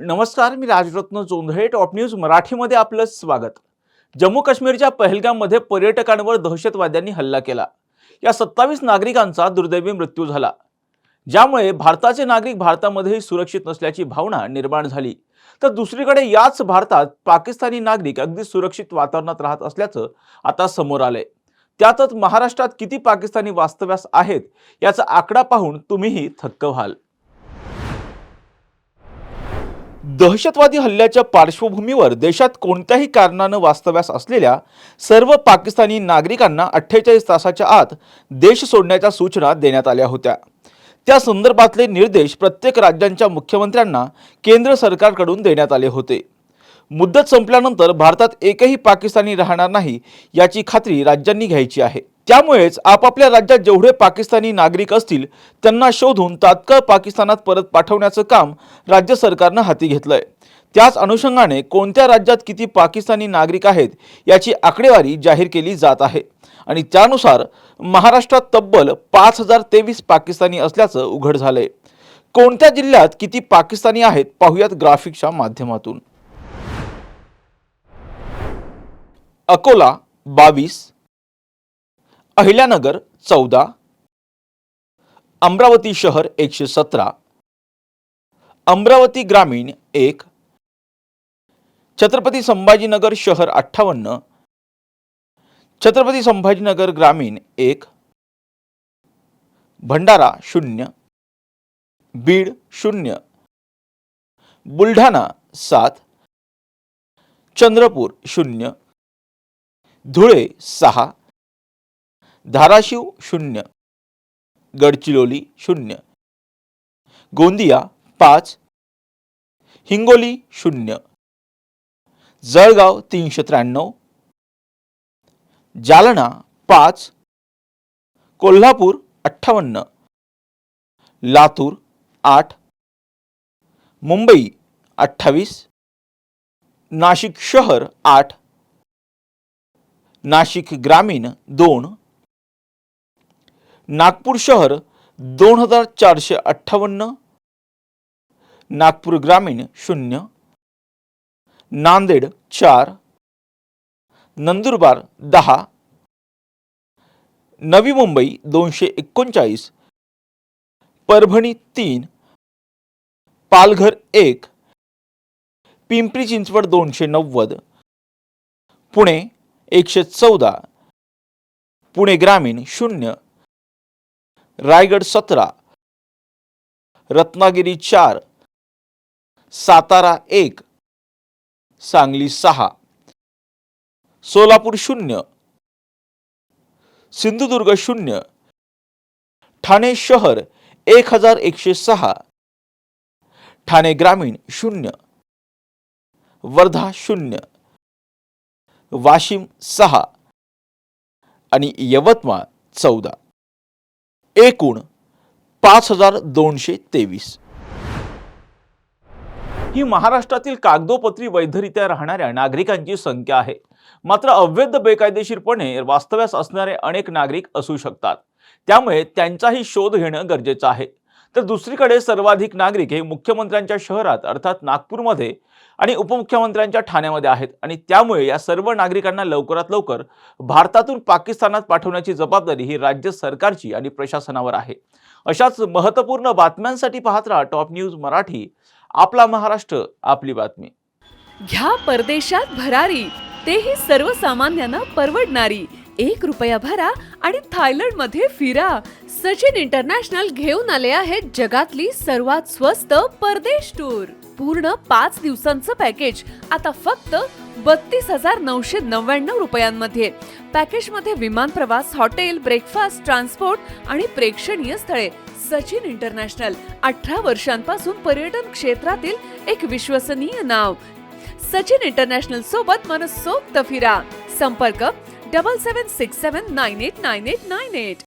नमस्कार, मी Rajratna Jondhale. Top news मराठीमध्ये आपलं स्वागत. जम्मू काश्मीरच्या पहलगाममध्ये पर्यटकांवर दहशतवाद्यांनी हल्ला केला. या 27 नागरिकांचा दुर्दैवी मृत्यू झाला, ज्यामुळे भारताचे नागरिक भारतामध्ये सुरक्षित नसल्याची भावना निर्माण झाली. तर दुसरीकडे याच भारतात पाकिस्तानी नागरिक अगदी सुरक्षित वातावरणात राहत असल्याचं आता समोर आलंय. त्यातच महाराष्ट्रात किती पाकिस्तानी वास्तव्यास आहेत याचा आकडा पाहून तुम्हीही थक्क व्हाल. दहशतवादी हल्ल्याच्या पार्श्वभूमीवर देशात कोणत्याही कारणानं वास्तव्यास असलेल्या सर्व पाकिस्तानी नागरिकांना 48 तासाच्या आत देश सोडण्याच्या सूचना देण्यात आल्या होत्या. त्या संदर्भातले निर्देश प्रत्येक राज्यांच्या मुख्यमंत्र्यांना केंद्र सरकारकडून देण्यात आले होते. मुदत संपल्यानंतर भारतात एकही पाकिस्तानी राहणार नाही याची खात्री राज्यांनी घ्यायची आहे. त्यामुळेच आपापल्या राज्यात जेवढे पाकिस्तानी नागरिक असतील त्यांना शोधून तात्काळ पाकिस्तानात परत पाठवण्याचं काम राज्य सरकारनं हाती घेतलंय. त्याच अनुषंगाने कोणत्या राज्यात किती पाकिस्तानी नागरिक आहेत याची आकडेवारी जाहीर केली जात आहे आणि त्यानुसार महाराष्ट्रात तब्बल 5023 पाकिस्तानी असल्याचं उघड झालंय. कोणत्या जिल्ह्यात किती पाकिस्तानी आहेत पाहूयात ग्राफिकच्या माध्यमातून. अकोला 22, अहिल्यानगर 14, अमरावती शहर 117, अमरावती ग्रामीण 1, छत्रपती संभाजीनगर शहर 58, छत्रपती संभाजीनगर ग्रामीण 1, भंडारा 0, बीड 0, बुलढाणा 7, चंद्रपूर 0, धुळे 6, धाराशिव 0, गडचिरोली 0, गोंदिया 5, हिंगोली 0, जळगाव 393, जालना 5, कोल्हापूर 58, लातूर 8, मुंबई 28, नाशिक शहर 8, नाशिक ग्रामीण 2, नागपूर शहर 2458, नागपूर ग्रामीण 0, नांदेड 4, नंदुरबार 10, नवी मुंबई 239, परभणी 3, पालघर 1, पिंपरी चिंचवड 290, पुणे 114, पुणे ग्रामीण 0, रायगड 17, रत्नागिरी 4, सातारा 1, सांगली 6, सोलापूर 0, सिंधुदुर्ग 0, ठाणे शहर 1106, ठाणे ग्रामीण 0, वर्धा 0, वाशिम 6 आणि यवतमाळ 14. एकूण 5223. ही महाराष्ट्रातील कागदोपत्री वैधरित्या राहणाऱ्या नागरिकांची संख्या आहे. मात्र अवैध बेकायदेशीरपणे वास्तव्यास असणारे अनेक नागरिक असू शकतात, त्यामुळे त्यांचाही शोध घेणं गरजेचं आहे. तर दुसरीकडे सर्वाधिक नागरिक हे मुख्यमंत्र्यांच्या शहरात अर्थात नागपूरमध्ये आणि उपमुख्यमंत्र्यांच्या ठाण्यामध्ये आहेत आणि त्यामुळे या सर्व नागरिकांना लवकरात लवकर भारतातून पाकिस्तानात पाठवण्याची जबाबदारी ही राज्य सरकारची आणि प्रशासनावर आहे. अशाच महत्त्वपूर्ण बातम्यांसाठी पाहत राहा टॉप न्यूज मराठी. आपला महाराष्ट्र, आपली बातमी. घ्या परदेशात भरारी, तेही सर्वसामान्यांना परवडणारी. 1 रुपया भरा आणि थायलंड मध्ये फिरा. सचिन इंटरनॅशनल घेऊन आले आहेत जगातली सर्वात स्वस्त परदेश टूर. पूर्ण 5 दिवसांचं पॅकेज आता फक्त 32,999 रुपयांमध्ये. पॅकेज मध्ये विमान प्रवास, हॉटेल, ब्रेकफास्ट, ट्रान्सपोर्ट आणि प्रेक्षणीय स्थळे. सचिन इंटरनॅशनल 18 वर्षांपासून पर्यटन क्षेत्रातील एक विश्वसनीय नाव. सचिन इंटरनॅशनल सोबत मनसोक्त फिरा. संपर्क 7767989898.